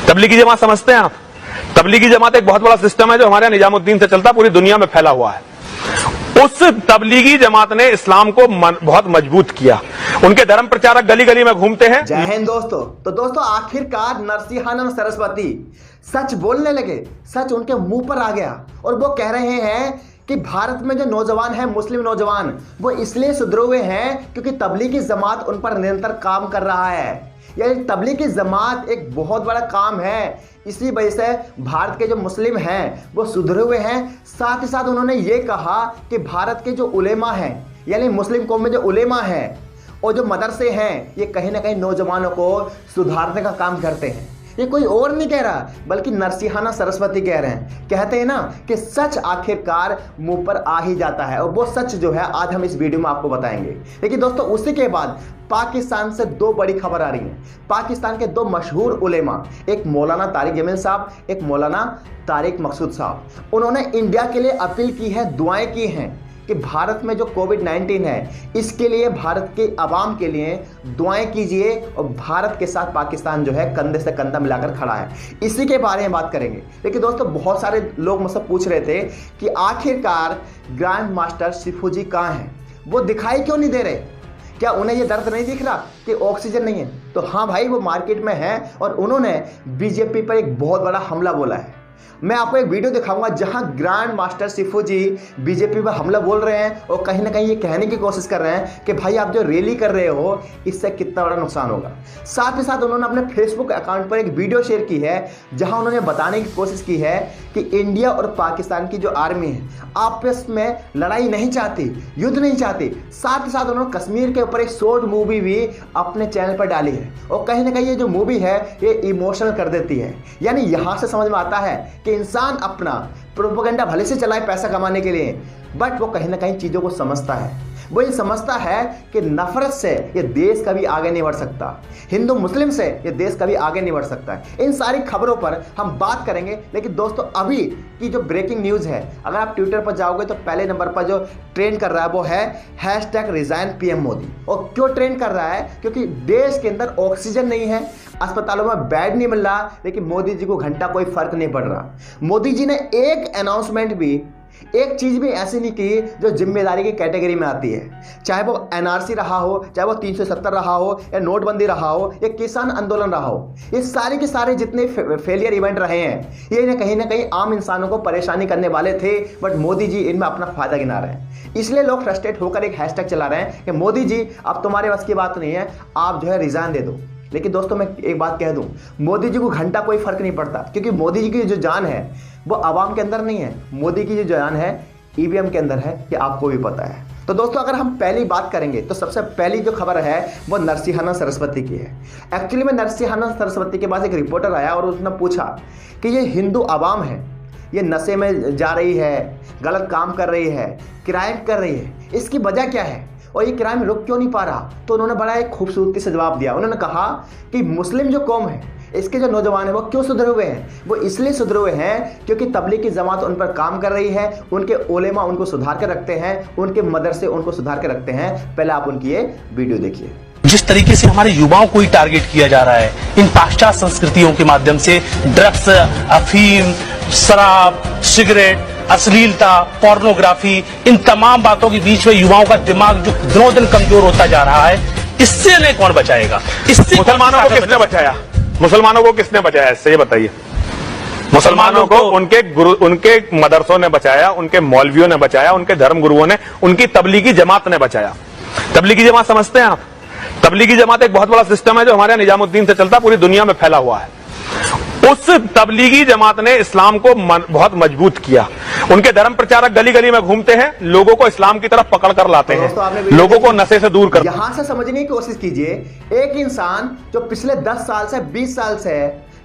तबलीगी जमात समझते हैं आप? तबलीगी जमात एक बहुत बड़ा सिस्टम है जो हमारे निजामुद्दीन से चलता पूरी दुनिया में फैला हुआ है। उस तबलीगी जमात ने इस्लाम को बहुत मजबूत किया। उनके धर्म प्रचारक गली गली में घूमते हैं। जय हिंद दोस्तों। तो दोस्तों आखिरकार नरसिंहानंद सरस्वती सच बोलने लगे, सच उनके मुंह पर आ गया और वो कह रहे हैं कि भारत में जो नौजवान हैं, मुस्लिम नौजवान, वो इसलिए सुधरे हुए हैं क्योंकि तबलीगी जमात उन पर निरंतर काम कर रहा है। यानी तबलीगी जमात एक बहुत बड़ा काम है, इसी वजह से भारत के जो मुस्लिम हैं वो सुधरे हुए हैं। साथ ही साथ उन्होंने ये कहा कि भारत के जो उलेमा हैं, यानी मुस्लिम कौम में जो उलेमा हैं और जो मदरसे हैं, ये कहीं ना कहीं नौजवानों को सुधारने का काम करते हैं। ये कोई और नहीं कह रहा, बल्कि नरसिंहानंद सरस्वती कह रहे हैं। कहते हैं ना कि सच आखिरकार मुंह पर आ ही जाता है, और वो सच जो है आज हम इस वीडियो में आपको बताएंगे। लेकिन दोस्तों उसी के बाद पाकिस्तान से दो बड़ी खबर आ रही है। पाकिस्तान के दो मशहूर उलेमा, एक मौलाना तारिक जमील साहब, एक मौलाना तारिक मकसूद साहब, उन्होंने इंडिया के लिए अपील की है, दुआएं की हैं कि भारत में जो कोविड-19 है इसके लिए भारत के आवाम के लिए दुआएं कीजिए, और भारत के साथ पाकिस्तान जो है कंधे से कंधा मिलाकर खड़ा है। इसी के बारे में बात करेंगे। लेकिन दोस्तों बहुत सारे लोग मुझसे पूछ रहे थे कि आखिरकार ग्रैंड मास्टर शिफू जी कहाँ हैं, वो दिखाई क्यों नहीं दे रहे, क्या उन्हें ये दर्द नहीं दिख रहा कि ऑक्सीजन नहीं है? तो हाँ भाई, वो मार्केट में है और उन्होंने बीजेपी पर एक बहुत बड़ा हमला बोला है। मैं आपको एक वीडियो दिखाऊंगा जहां ग्रैंड मास्टर शिफू जी बीजेपी पर हमला बोल रहे हैं और कहीं ना कहीं ये कहने की कोशिश कर रहे हैं कि भाई आप जो रैली कर रहे हो इससे कितना बड़ा नुकसान होगा। साथ ही साथ उन्होंने अपने फेसबुक अकाउंट पर एक वीडियो शेयर की है जहां उन्होंने बताने की कोशिश की है कि इंडिया और पाकिस्तान की जो आर्मी है आपस में लड़ाई नहीं चाहती, युद्ध नहीं चाहती। साथ ही साथ उन्होंने कश्मीर के ऊपर एक शॉर्ट मूवी भी अपने चैनल पर डाली है, और कहीं ना कहीं ये जो मूवी है ये इमोशनल कर देती है। यानी यहां से समझ में आता है कि इंसान अपना प्रोपेगेंडा भले से चलाए पैसा कमाने के लिए, बट वो कहीं ना कहीं चीजों को समझता है। वो ये समझता है कि नफरत से ये देश कभी आगे नहीं बढ़ सकता, हिंदू मुस्लिम से ये देश कभी आगे नहीं बढ़ सकता। इन सारी खबरों पर हम बात करेंगे। लेकिन दोस्तों अभी की जो ब्रेकिंग न्यूज़ है, अगर आप ट्विटर पर जाओगे तो पहले नंबर पर जो ट्रेंड कर रहा है वो है #रिजाइन PM मोदी। और क्यों ट्रेंड कर रहा है? क्योंकि देश के अंदर ऑक्सीजन नहीं है, अस्पतालों में बेड नहीं मिल रहा, लेकिन मोदी जी को घंटा कोई फर्क नहीं पड़ रहा। मोदी जी ने एक अनाउंसमेंट भी, एक चीज भी ऐसी नहीं की जो जिम्मेदारी की कैटेगरी में आती है। चाहे वो NRC रहा हो, चाहे वो 370 रहा हो, या नोटबंदी रहा हो, या किसान आंदोलन रहा हो, ये सारे के सारे जितने फेलियर इवेंट रहे हैं ये कहीं ना कहीं आम इंसानों को परेशानी करने वाले थे, बट मोदी जी इनमें अपना फायदा गिना रहे हैं। इसलिए लोग फ्रस्ट्रेट होकर एक हैशटैग चला रहे हैं कि मोदी जी अब तुम्हारे बस की बात नहीं है, आप जो है रिजाइन दे दो। लेकिन दोस्तों मैं एक बात कह दूं, मोदी जी को घंटा कोई फर्क नहीं पड़ता, क्योंकि मोदी जी की जो जान है वो आवाम के अंदर नहीं है, मोदी की जो जान है EVM के अंदर है, ये आपको भी पता है। तो दोस्तों अगर हम पहली बात करेंगे तो सबसे पहली जो खबर है वो नरसिंहानंद सरस्वती की है। एक्चुअली में नरसिंहानंद सरस्वती के पास एक रिपोर्टर आया और उसने पूछा कि ये हिंदू आवाम है, ये नशे में जा रही है, गलत काम कर रही है, क्राइम कर रही है, इसकी वजह क्या है और ये क्राइम रुक क्यों नहीं पा रहा? तो उन्होंने बड़ा एक खूबसूरती से जवाब दिया। उन्होंने कहा कि मुस्लिम जो कौम है, इसके जो नौजवान है वो क्यों सुधरे हुए हैं? वो इसलिए सुधरे हुए हैं क्योंकि तबलीगी जमात उन पर काम कर रही है, उनके उलेमा उनको सुधार कर रखते हैं, उनके मदरसे उनको सुधार कर रखते हैं। पहले आप उनकी ये वीडियो देखिए। जिस तरीके से हमारे युवाओं को ही टारगेट किया जा रहा है इन पाश्चात्य संस्कृतियों के माध्यम से, ड्रग्स, अफीम, शराब, सिगरेट, अश्लीलता, पोर्नोग्राफी, इन तमाम बातों के बीच में युवाओं का दिमाग जो दिनों दिन कमजोर होता जा रहा है, इससे हमें कौन बचाएगा? इससे मुसलमानों को किसने बचाया? मुसलमानों को किसने बचाया इससे, ये बताइए। मुसलमानों को उनके गुरु, उनके मदरसों ने बचाया, उनके मौलवियों ने बचाया, उनके धर्म गुरुओं ने, उनकी तबलीगी जमात ने बचाया। तबलीगी जमात समझते हैं आप? तबलीगी जमात एक बहुत बड़ा सिस्टम है जो हमारे निजामुद्दीन से चलता पूरी दुनिया में फैला हुआ है। उस तबलीगी जमात ने इस्लाम को बहुत मजबूत किया। उनके धर्म प्रचारक गली गली में घूमते हैं, लोगों को इस्लाम की तरफ पकड़ कर लाते हैं, लोगों को नशे से दूर कर। यहां से समझने की कोशिश कीजिए, एक इंसान जो पिछले 10 साल से 20 साल से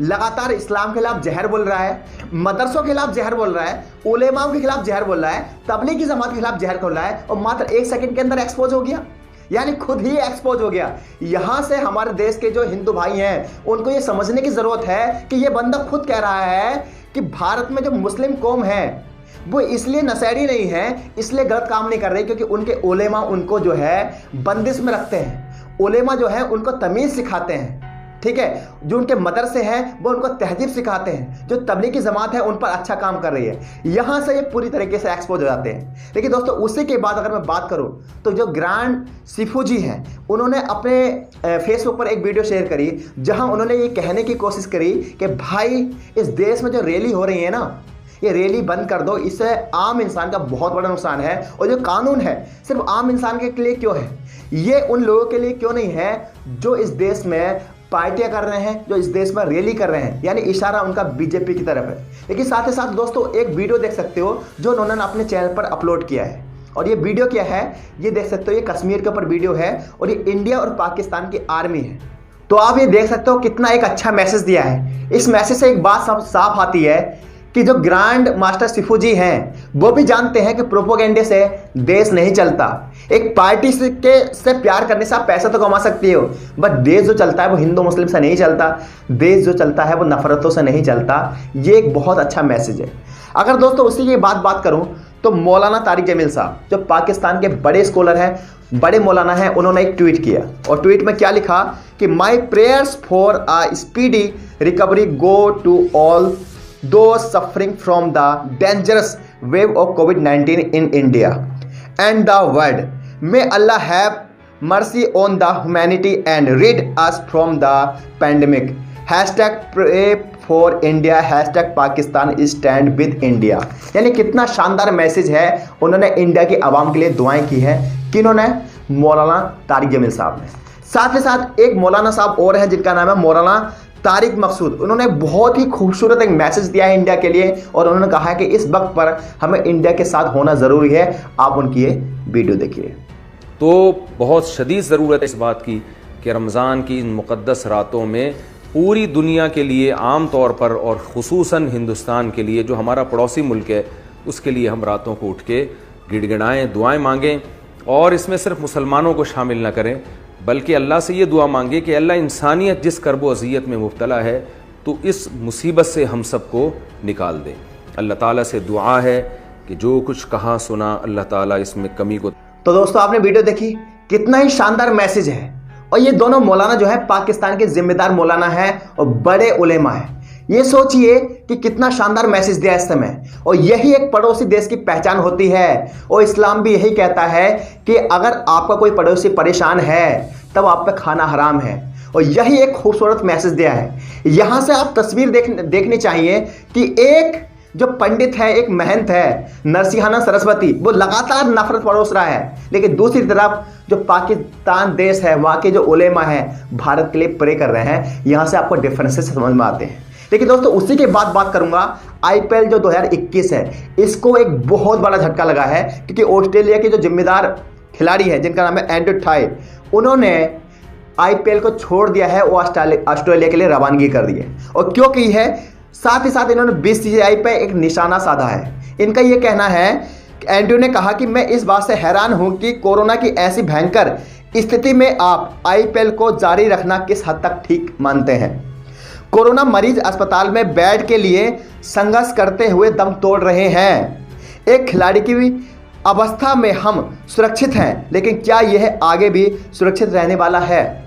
लगातार इस्लाम के खिलाफ जहर बोल रहा है, मदरसों के खिलाफ जहर बोल रहा है, उलेमाओं के खिलाफ जहर बोल रहा है, तबलीगी जमात के खिलाफ जहर बोल रहा है, और मात्र 1 सेकंड के अंदर एक्सपोज हो गया। यानी खुद ही एक्सपोज हो गया। यहां से हमारे देश के जो हिंदू भाई हैं उनको ये समझने की जरूरत है कि ये बंदा खुद कह रहा है कि भारत में जो मुस्लिम कौम है वो इसलिए नशेड़ी नहीं है, इसलिए गलत काम नहीं कर रही क्योंकि उनके उलेमा उनको जो है बंदिश में रखते हैं, उलेमा जो है उनको तमीज सिखाते हैं। ठीक है, जो उनके मदरसे हैं वो उनको तहजीब सिखाते हैं, जो तबलीगी जमात है उन पर अच्छा काम कर रही है, यहाँ से ये पूरी तरीके से एक्सपोज हो जाते हैं। लेकिन दोस्तों उसी के बाद अगर मैं बात करूँ तो जो ग्रांड सिफू जी हैं, उन्होंने अपने फेसबुक पर एक वीडियो शेयर करी जहाँ उन्होंने ये कहने की कोशिश करी कि भाई इस देश में जो रैली हो रही है ना, ये रैली बंद कर दो, इससे आम इंसान का बहुत बड़ा नुकसान है। और जो कानून है सिर्फ आम इंसान के लिए क्यों है, ये उन लोगों के लिए क्यों नहीं है जो इस देश में पार्टियां कर रहे हैं, जो इस देश में रैली कर रहे हैं, यानी इशारा उनका बीजेपी की तरफ है। लेकिन साथ ही साथ दोस्तों एक वीडियो देख सकते हो जो उन्होंने अपने चैनल पर अपलोड किया है, और ये वीडियो क्या है ये देख सकते हो, ये कश्मीर के ऊपर वीडियो है और ये इंडिया और पाकिस्तान की आर्मी है। तो आप ये देख सकते हो कितना एक अच्छा मैसेज दिया है। इस मैसेज से एक बात साफ आती है कि जो ग्रैंड मास्टर सिफू जी हैं वो भी जानते हैं कि प्रोपोगेंडे से देश नहीं चलता। एक पार्टी से प्यार करने से आप पैसा तो कमा सकते हो, बट देश जो चलता है वो हिंदू मुस्लिम से नहीं चलता, देश जो चलता है वो नफरतों से नहीं चलता। ये एक बहुत अच्छा मैसेज है। अगर दोस्तों उसी की बात करूं तो मौलाना तारिक जमील साहब जो पाकिस्तान के बड़े स्कॉलर हैं, बड़े मौलाना हैं, उन्होंने एक ट्वीट किया और ट्वीट में क्या लिखा कि my prayers for a speedy recovery go to all those suffering from the dangerous wave of COVID-19 in India and the world. May Allah have mercy on the humanity and rid us from the pandemic. Hashtag pray for India. Hashtag Pakistan stand with India. यानी कितना शानदार message है। उन्होंने India की आवाम के लिए दुआएं की है। किन्होंने? मौलाना तारिक जमील साहब ने। साथ ही साथ एक मौलाना साहब और है जिनका नाम है मौलाना तारिक मकसूद। उन्होंने बहुत ही खूबसूरत एक मैसेज दिया है इंडिया के लिए और उन्होंने कहा है कि इस वक्त पर हमें इंडिया के साथ होना ज़रूरी है। आप उनकी ये वीडियो देखिए। तो बहुत शदीद ज़रूरत है इस बात की कि रमज़ान की इन मुक़द्दस रातों में पूरी दुनिया के लिए आम तौर पर और ख़ुसूसन हिंदुस्तान के लिए जो हमारा पड़ोसी मुल्क है उसके लिए हम रातों को उठ के गिड़गिड़ाएँ, दुआएँ मांगें और इसमें सिर्फ मुसलमानों को शामिल न करें बल्कि अल्लाह से ये दुआ मांगे कि अल्लाह इंसानियत जिस कर्ब अज़ियत में मुब्तला है तो इस मुसीबत से हम सबको निकाल दे। अल्लाह ताला से दुआ है कि जो कुछ कहा सुना अल्लाह ताला इसमें कमी को। तो दोस्तों आपने वीडियो देखी, कितना ही शानदार मैसेज है। और ये दोनों मौलाना जो है पाकिस्तान के जिम्मेदार मौलाना है और बड़े उलेमा है। ये सोचिए कि कितना शानदार मैसेज दिया इस समय। और यही एक पड़ोसी देश की पहचान होती है और इस्लाम भी यही कहता है कि अगर आपका कोई पड़ोसी परेशान है तब आप पे खाना हराम है। और यही एक खूबसूरत मैसेज दिया है। यहाँ से आप तस्वीर देखनी चाहिए कि एक जो पंडित है, एक महंत है नरसिंहानंद सरस्वती, वो लगातार नफरत परोस रहा है, लेकिन दूसरी तरफ जो पाकिस्तान देश है वहाँ के जो उलेमा है भारत के लिए प्रे कर रहे हैं। यहाँ से आपको डिफरेंसेस समझ में आते हैं। लेकिन दोस्तों उसी के बाद बात करूंगा आईपीएल जो 2021 है, इसको एक बहुत बड़ा झटका लगा है क्योंकि ऑस्ट्रेलिया के जो जिम्मेदार खिलाड़ी है जिनका नाम है एंड्रू टाई, उन्होंने आईपीएल को छोड़ दिया है, वो ऑस्ट्रेलिया के लिए रवानगी कर दी है। और क्यों की है? साथ ही साथ इन्होंने बीसीसीआई पे एक निशाना साधा है। इनका ये कहना है, एंड्रू ने कहा कि मैं इस बात से हैरान हूं कि कोरोना की ऐसी भयंकर स्थिति में आप आईपीएल को जारी रखना किस हद तक ठीक मानते हैं। कोरोना मरीज अस्पताल में बेड के लिए संघर्ष करते हुए दम तोड़ रहे हैं। एक खिलाड़ी की भी अवस्था में हम सुरक्षित हैं, लेकिन क्या यह आगे भी सुरक्षित रहने वाला है?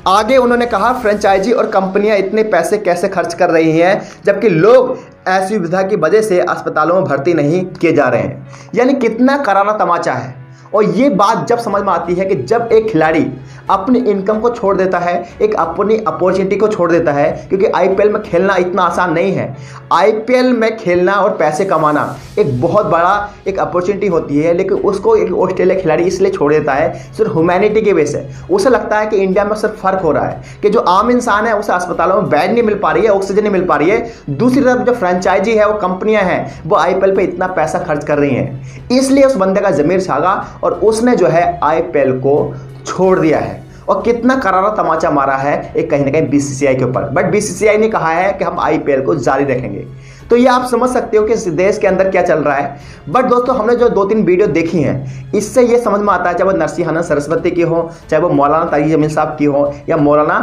आगे उन्होंने कहा, फ्रेंचाइजी और कंपनियां इतने पैसे कैसे खर्च कर रही हैं जबकि लोग असुविधा की वजह से अस्पतालों में भर्ती नहीं किए जा रहे हैं। यानी कितना करारा तमाचा है। और ये बात जब समझ में आती है कि जब एक खिलाड़ी अपनी इनकम को छोड़ देता है, एक अपनी अपॉर्चुनिटी को छोड़ देता है, क्योंकि आईपीएल में खेलना इतना आसान नहीं है। आईपीएल में खेलना और पैसे कमाना एक बहुत बड़ा एक अपॉर्चुनिटी होती है, लेकिन उसको एक ऑस्ट्रेलिया खिलाड़ी इसलिए छोड़ देता है सिर्फ ह्यूमैनिटी की वजह से। उसे लगता है कि इंडिया में सिर्फ फर्क हो रहा है कि जो आम इंसान है उसे अस्पतालों में बेड नहीं मिल पा रही है, ऑक्सीजन नहीं मिल पा रही है, दूसरी तरफ जो फ्रेंचाइजी है वो कंपनियां हैं वो आईपीएल पे इतना पैसा खर्च कर रही हैं। इसलिए उस बंदे का ज़मीर जागा और उसने जो है आईपीएल को छोड़ दिया है। और कितना करारा तमाचा मारा है एक कहीं ना कहीं बीसीसीआई के ऊपर। बट बीसीसीआई ने कहा है कि हम आईपीएल को जारी रखेंगे। तो ये आप समझ सकते हो कि इस देश के अंदर क्या चल रहा है। बट दोस्तों हमने जो 2-3 वीडियो देखी हैं इससे ये समझ में आता है, चाहे वो नरसिंहानंद सरस्वती की हो, चाहे वो मौलाना तारिक जमील साहब की हो या मौलाना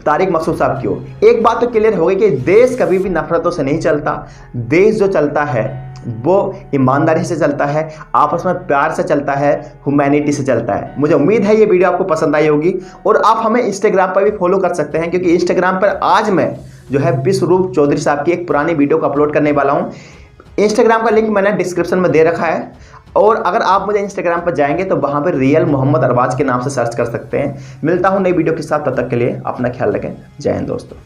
तारिक मकसूद साहब की हो, एक बात तो क्लियर हो गई कि देश कभी भी नफरतों से नहीं चलता। देश जो चलता है वो ईमानदारी से चलता है, आपस में प्यार से चलता है, ह्यूमैनिटी से चलता है। मुझे उम्मीद है ये वीडियो आपको पसंद आई होगी और आप हमें इंस्टाग्राम पर भी फॉलो कर सकते हैं, क्योंकि इंस्टाग्राम पर आज मैं जो है विश्वरूप चौधरी साहब की एक पुरानी वीडियो को अपलोड करने वाला हूँ। इंस्टाग्राम का लिंक मैंने डिस्क्रिप्शन में दे रखा है और अगर आप मुझे इंस्टाग्राम पर जाएंगे तो वहाँ पर रियल मोहम्मद अरबाज के नाम से सर्च कर सकते हैं। मिलता हूँ नई वीडियो के साथ, तब तक के लिए अपना ख्याल रखें। जय हिंद दोस्तों।